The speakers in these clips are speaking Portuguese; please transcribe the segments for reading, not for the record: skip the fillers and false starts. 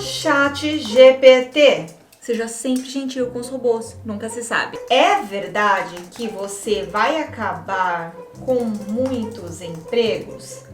Chat GPT. Seja sempre gentil com os robôs, nunca se sabe. É verdade que você vai acabar com muitos empregos?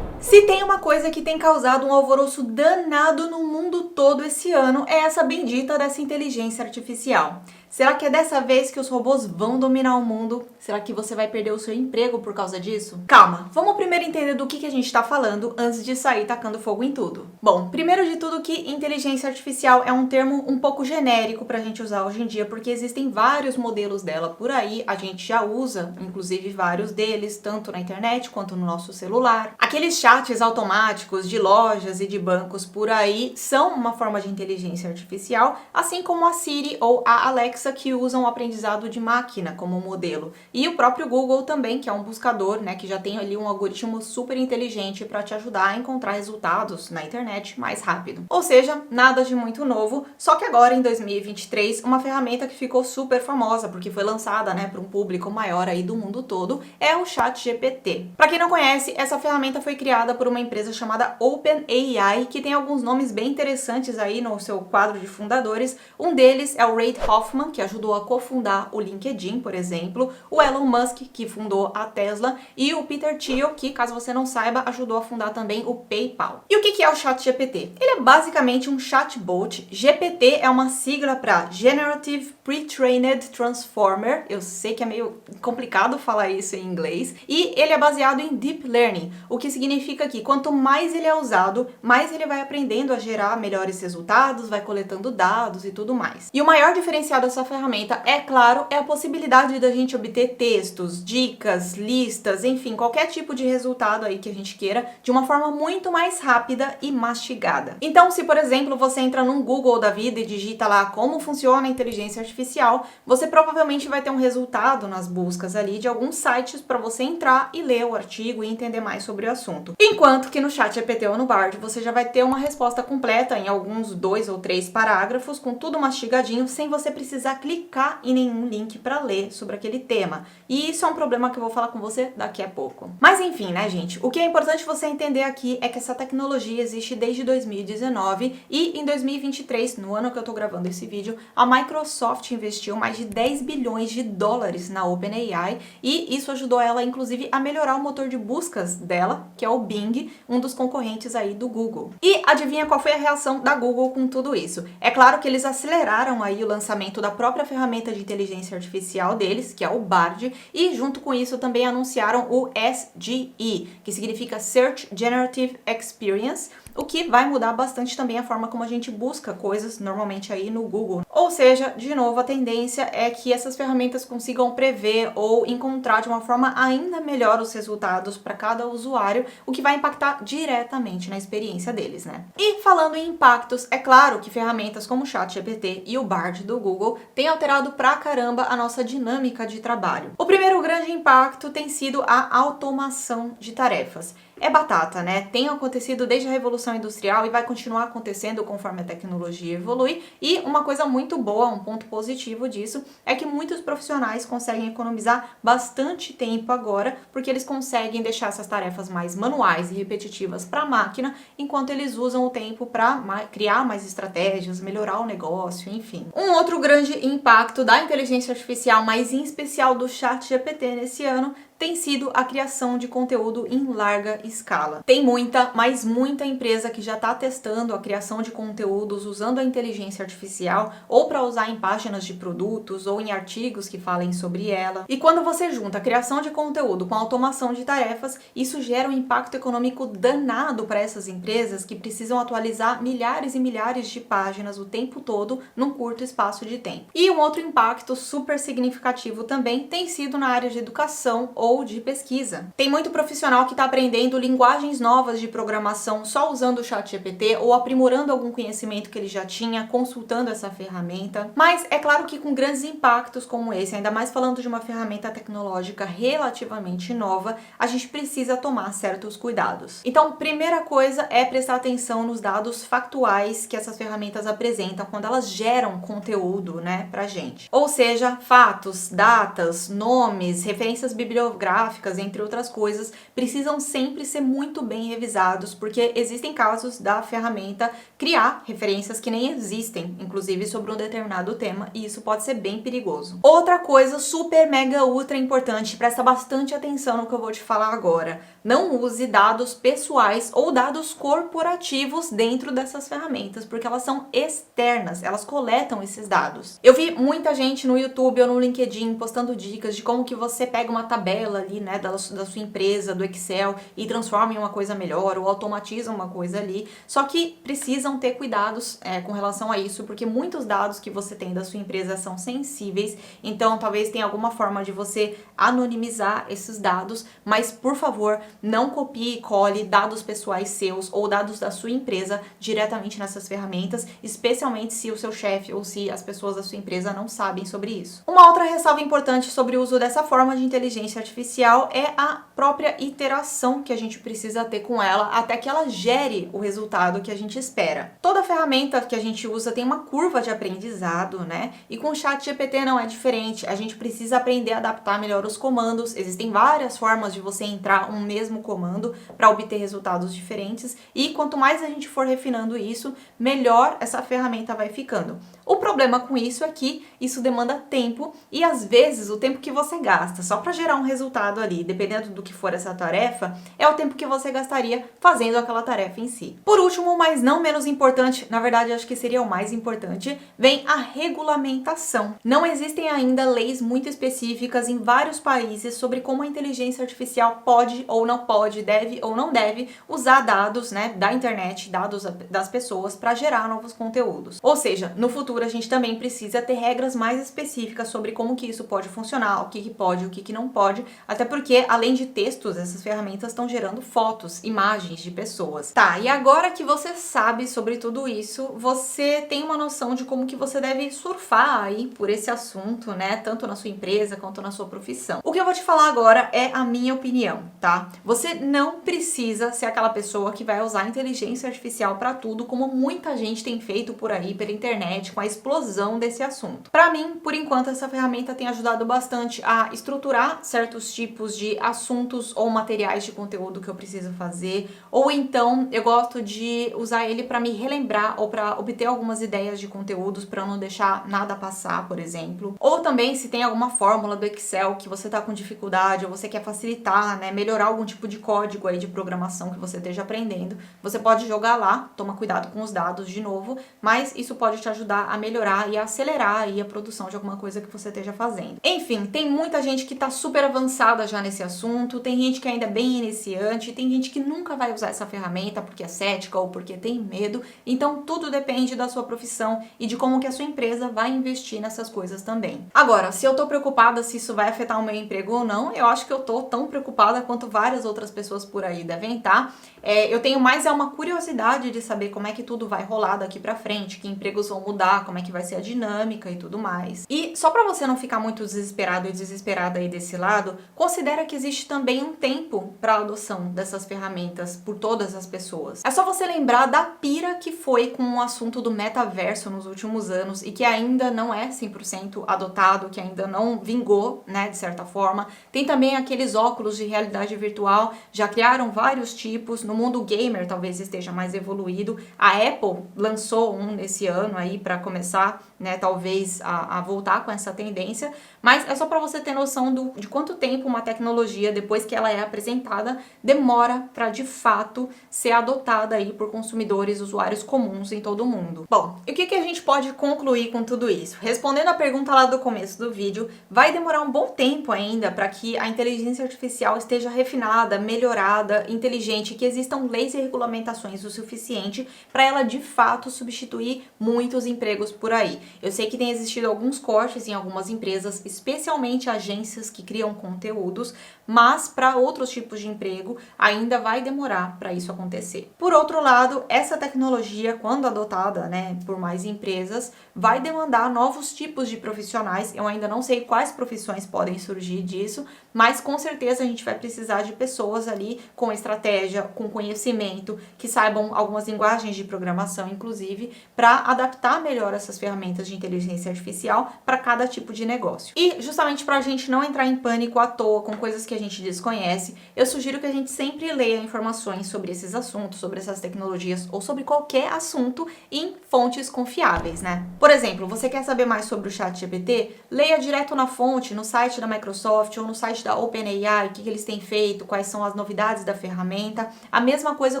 Se tem uma coisa que tem causado um alvoroço danado no mundo todo esse ano, é essa bendita dessa inteligência artificial. Será que é dessa vez que os robôs vão dominar o mundo? Será que você vai perder o seu emprego por causa disso? Calma, vamos primeiro entender do que a gente tá falando antes de sair tacando fogo em tudo. Bom, primeiro de tudo que inteligência artificial é um termo um pouco genérico pra gente usar hoje em dia, porque existem vários modelos dela por aí, a gente já usa, inclusive vários deles, tanto na internet quanto no nosso celular. Aqueles chats automáticos de lojas e de bancos por aí são uma forma de inteligência artificial, assim como a Siri ou a Alexa, que usam o aprendizado de máquina como modelo. E o próprio Google também, que é um buscador, né, que já tem ali um algoritmo super inteligente para te ajudar a encontrar resultados na internet mais rápido. Ou seja, nada de muito novo, só que agora em 2023, uma ferramenta que ficou super famosa, porque foi lançada, né, para um público maior aí do mundo todo, é o ChatGPT. Para quem não conhece, essa ferramenta foi criada por uma empresa chamada OpenAI, que tem alguns nomes bem interessantes aí no seu quadro de fundadores. Um deles é o Reid Hoffman, que ajudou a cofundar o LinkedIn, por exemplo, o Elon Musk, que fundou a Tesla, e o Peter Thiel, que, caso você não saiba, ajudou a fundar também o PayPal. E o que é o ChatGPT? Ele é basicamente um chatbot. GPT é uma sigla para Generative Pre-trained Transformer. Eu sei que é meio complicado falar isso em inglês. E ele é baseado em Deep Learning, o que significa que quanto mais ele é usado, mais ele vai aprendendo a gerar melhores resultados, vai coletando dados e tudo mais. E o maior diferencial dessa ferramenta, é claro, é a possibilidade da gente obter textos, dicas, listas, enfim, qualquer tipo de resultado aí que a gente queira, de uma forma muito mais rápida e mastigada. Então, se por exemplo você entra num Google da vida e digita lá como funciona a inteligência artificial, você provavelmente vai ter um resultado nas buscas ali de alguns sites para você entrar e ler o artigo e entender mais sobre o assunto. Enquanto que no ChatGPT ou no Bard você já vai ter uma resposta completa em alguns 2 ou 3 parágrafos, com tudo mastigadinho, sem você precisar clicar em nenhum link para ler sobre aquele tema. E isso é um problema que eu vou falar com você daqui a pouco. Mas enfim, né, gente? O que é importante você entender aqui é que essa tecnologia existe desde 2019 e em 2023, no ano que eu tô gravando esse vídeo, a Microsoft investiu mais de 10 bilhões de dólares na OpenAI e isso ajudou ela, inclusive, a melhorar o motor de buscas dela, que é o Bing, um dos concorrentes aí do Google. E adivinha qual foi a reação da Google com tudo isso? É claro que eles aceleraram aí o lançamento da própria ferramenta de inteligência artificial deles, que é o Bard, e junto com isso também anunciaram o SGE, que significa Search Generative Experience, o que vai mudar bastante também a forma como a gente busca coisas normalmente aí no Google. Ou seja, de novo, a tendência é que essas ferramentas consigam prever ou encontrar de uma forma ainda melhor os resultados para cada usuário, o que vai impactar diretamente na experiência deles, né? E falando em impactos, é claro que ferramentas como o ChatGPT e o Bard do Google têm alterado pra caramba a nossa dinâmica de trabalho. O primeiro grande impacto tem sido a automação de tarefas. É batata, né? Tem acontecido desde a Revolução Industrial e vai continuar acontecendo conforme a tecnologia evolui. E uma coisa muito boa, um ponto positivo disso, é que muitos profissionais conseguem economizar bastante tempo agora, porque eles conseguem deixar essas tarefas mais manuais e repetitivas para a máquina, enquanto eles usam o tempo para criar mais estratégias, melhorar o negócio, enfim. Um outro grande impacto da inteligência artificial, mas em especial do ChatGPT nesse ano, tem sido a criação de conteúdo em larga escala. Tem muita, mas muita empresa que já está testando a criação de conteúdos usando a inteligência artificial ou para usar em páginas de produtos ou em artigos que falem sobre ela. E quando você junta a criação de conteúdo com a automação de tarefas, isso gera um impacto econômico danado para essas empresas que precisam atualizar milhares e milhares de páginas o tempo todo num curto espaço de tempo. E um outro impacto super significativo também tem sido na área de educação ou de pesquisa. Tem muito profissional que está aprendendo linguagens novas de programação só usando o ChatGPT ou aprimorando algum conhecimento que ele já tinha consultando essa ferramenta. Mas é claro que com grandes impactos como esse, ainda mais falando de uma ferramenta tecnológica relativamente nova, a gente precisa tomar certos cuidados. Então, primeira coisa é prestar atenção nos dados factuais que essas ferramentas apresentam quando elas geram conteúdo, né, pra gente. Ou seja, fatos, datas, nomes, referências bibliográficas criptográficas, entre outras coisas, precisam sempre ser muito bem revisados, porque existem casos da ferramenta criar referências que nem existem, inclusive sobre um determinado tema, e isso pode ser bem perigoso. Outra coisa super, mega, ultra importante, presta bastante atenção no que eu vou te falar agora. Não use dados pessoais ou dados corporativos dentro dessas ferramentas, porque elas são externas, elas coletam esses dados. Eu vi muita gente no YouTube ou no LinkedIn postando dicas de como que você pega uma tabela ali, né, da sua empresa, do Excel, e transforma em uma coisa melhor, ou automatiza uma coisa ali, só que precisam ter cuidados com relação a isso, porque muitos dados que você tem da sua empresa são sensíveis, então talvez tenha alguma forma de você anonimizar esses dados, mas por favor, não copie e cole dados pessoais seus ou dados da sua empresa diretamente nessas ferramentas, especialmente se o seu chefe ou se as pessoas da sua empresa não sabem sobre isso. Uma outra ressalva importante sobre o uso dessa forma de inteligência artificial é a própria iteração que a gente precisa ter com ela até que ela gere o resultado que a gente espera. Toda ferramenta que a gente usa tem uma curva de aprendizado, né? E com o ChatGPT não é diferente. A gente precisa aprender a adaptar melhor os comandos. Existem várias formas de você entrar um mesmo comando para obter resultados diferentes, e quanto mais a gente for refinando isso, melhor essa ferramenta vai ficando. O problema com isso é que isso demanda tempo, e às vezes o tempo que você gasta só para gerar um resultado ali, dependendo do que for essa tarefa, é o tempo que você gastaria fazendo aquela tarefa em si. Por último, mas não menos importante, na verdade acho que seria o mais importante, vem a regulamentação. Não existem ainda leis muito específicas em vários países sobre como a inteligência artificial pode ou não pode, deve ou não deve usar dados, né, da internet, dados das pessoas para gerar novos conteúdos. Ou seja, no futuro a gente também precisa ter regras mais específicas sobre como que isso pode funcionar, o que pode, o que não pode, até porque além de textos, essas ferramentas estão gerando fotos, imagens de pessoas. Tá, e agora que você sabe sobre tudo isso, você tem uma noção de como que você deve surfar aí por esse assunto, né, tanto na sua empresa quanto na sua profissão. O que eu vou te falar agora é a minha opinião, tá? Você não precisa ser aquela pessoa que vai usar a inteligência artificial para tudo, como muita gente tem feito por aí pela internet, com a explosão desse assunto. Para mim, por enquanto, essa ferramenta tem ajudado bastante a estruturar certos tipos de assuntos ou materiais de conteúdo que eu preciso fazer, ou então eu gosto de usar ele para me relembrar ou para obter algumas ideias de conteúdos para não deixar nada passar, por exemplo. Ou também se tem alguma fórmula do Excel que você tá com dificuldade ou você quer facilitar, né, melhorar algum tipo de código aí de programação que você esteja aprendendo, você pode jogar lá, toma cuidado com os dados de novo, mas isso pode te ajudar a melhorar e a acelerar aí a produção de alguma coisa que você esteja fazendo. Enfim, tem muita gente que tá super avançada já nesse assunto, tem gente que ainda é bem iniciante, tem gente que nunca vai usar essa ferramenta porque é cética ou porque tem medo, então tudo depende da sua profissão e de como que a sua empresa vai investir nessas coisas também. Agora, se eu tô preocupada se isso vai afetar o meu emprego ou não, eu acho que eu tô tão preocupada quanto várias outras pessoas por aí devem estar. Eu tenho mais uma curiosidade de saber como é que tudo vai rolar daqui pra frente, que empregos vão mudar, como é que vai ser a dinâmica e tudo mais. E só pra você não ficar muito desesperado e desesperada aí desse lado, considera que existe também um tempo pra adoção dessas ferramentas por todas as pessoas. É só você lembrar da pira que foi com o assunto do metaverso nos últimos anos e que ainda não é 100% adotado, que ainda não vingou, né, de certa forma. Tem também aqueles óculos de realidade virtual, já criaram vários tipos. No mundo gamer talvez esteja mais evoluído. A Apple lançou um nesse ano aí para começar, né, talvez a voltar com essa tendência, mas é só para você ter noção de quanto tempo uma tecnologia, depois que ela é apresentada, demora para de fato ser adotada aí por consumidores, usuários comuns em todo o mundo. Bom, e o que a gente pode concluir com tudo isso? Respondendo a pergunta lá do começo do vídeo, vai demorar um bom tempo ainda para que a inteligência artificial esteja refinada, melhorada, inteligente, que existam leis e regulamentações o suficiente para ela de fato substituir muitos empregos por aí. Eu sei que tem existido alguns cortes em algumas empresas, especialmente agências que criam conteúdos, mas para outros tipos de emprego ainda vai demorar para isso acontecer. Por outro lado, essa tecnologia, quando adotada, né, por mais empresas, vai demandar novos tipos de profissionais. Eu ainda não sei quais profissões podem surgir disso, mas com certeza a gente vai precisar de pessoas ali com estratégia, com conhecimento, que saibam algumas linguagens de programação, inclusive, para adaptar melhor essas ferramentas de inteligência artificial para cada tipo de negócio. E justamente para a gente não entrar em pânico à toa com coisas que a gente desconhece, eu sugiro que a gente sempre leia informações sobre esses assuntos, sobre essas tecnologias ou sobre qualquer assunto em fontes confiáveis, né? Por exemplo, você quer saber mais sobre o ChatGPT? Leia direto na fonte, no site da Microsoft ou no site da OpenAI, o que eles têm feito, quais são as novidades da ferramenta. A mesma coisa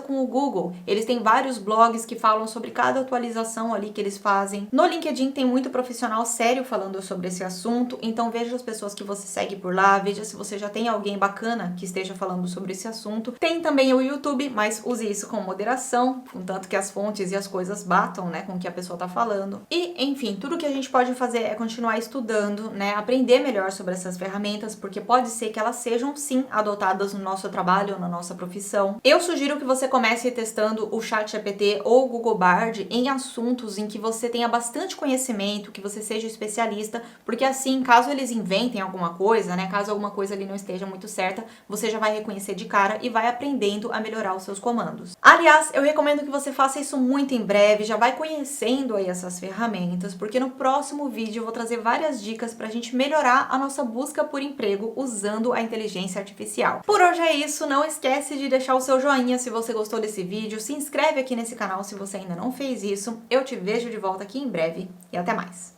com o Google. Eles têm vários blogs que falam sobre cada atualização ali que eles fazem. No LinkedIn tem muito profissional sério falando sobre esse assunto, então veja as pessoas que você segue por lá, veja se você já tem alguém bacana que esteja falando sobre esse assunto. Tem também o YouTube, mas use isso com moderação, contanto que as fontes e as coisas batam, né, com o que a pessoa tá falando. E, enfim, tudo que a gente pode fazer é continuar estudando, né, aprender melhor sobre essas ferramentas, porque pode ser que elas sejam, sim, adotadas no nosso trabalho ou na nossa profissão. Eu sugiro que você comece testando o ChatGPT ou o Google Bard em assuntos em que você tenha bastante conhecimento, que você seja especialista, porque assim, caso eles inventem alguma coisa, né, caso alguma coisa ali não esteja muito certa, você já vai reconhecer de cara e vai aprendendo a melhorar os seus comandos. Aliás, eu recomendo que você faça isso muito em breve, já vai conhecendo aí essas ferramentas, porque no próximo vídeo eu vou trazer várias dicas pra gente melhorar a nossa busca por emprego usando a inteligência artificial. Por hoje é isso, não esquece de deixar o seu joinha se você gostou desse vídeo, se inscreve aqui nesse canal se você ainda não fez isso. Eu te vejo de volta aqui em breve e até mais!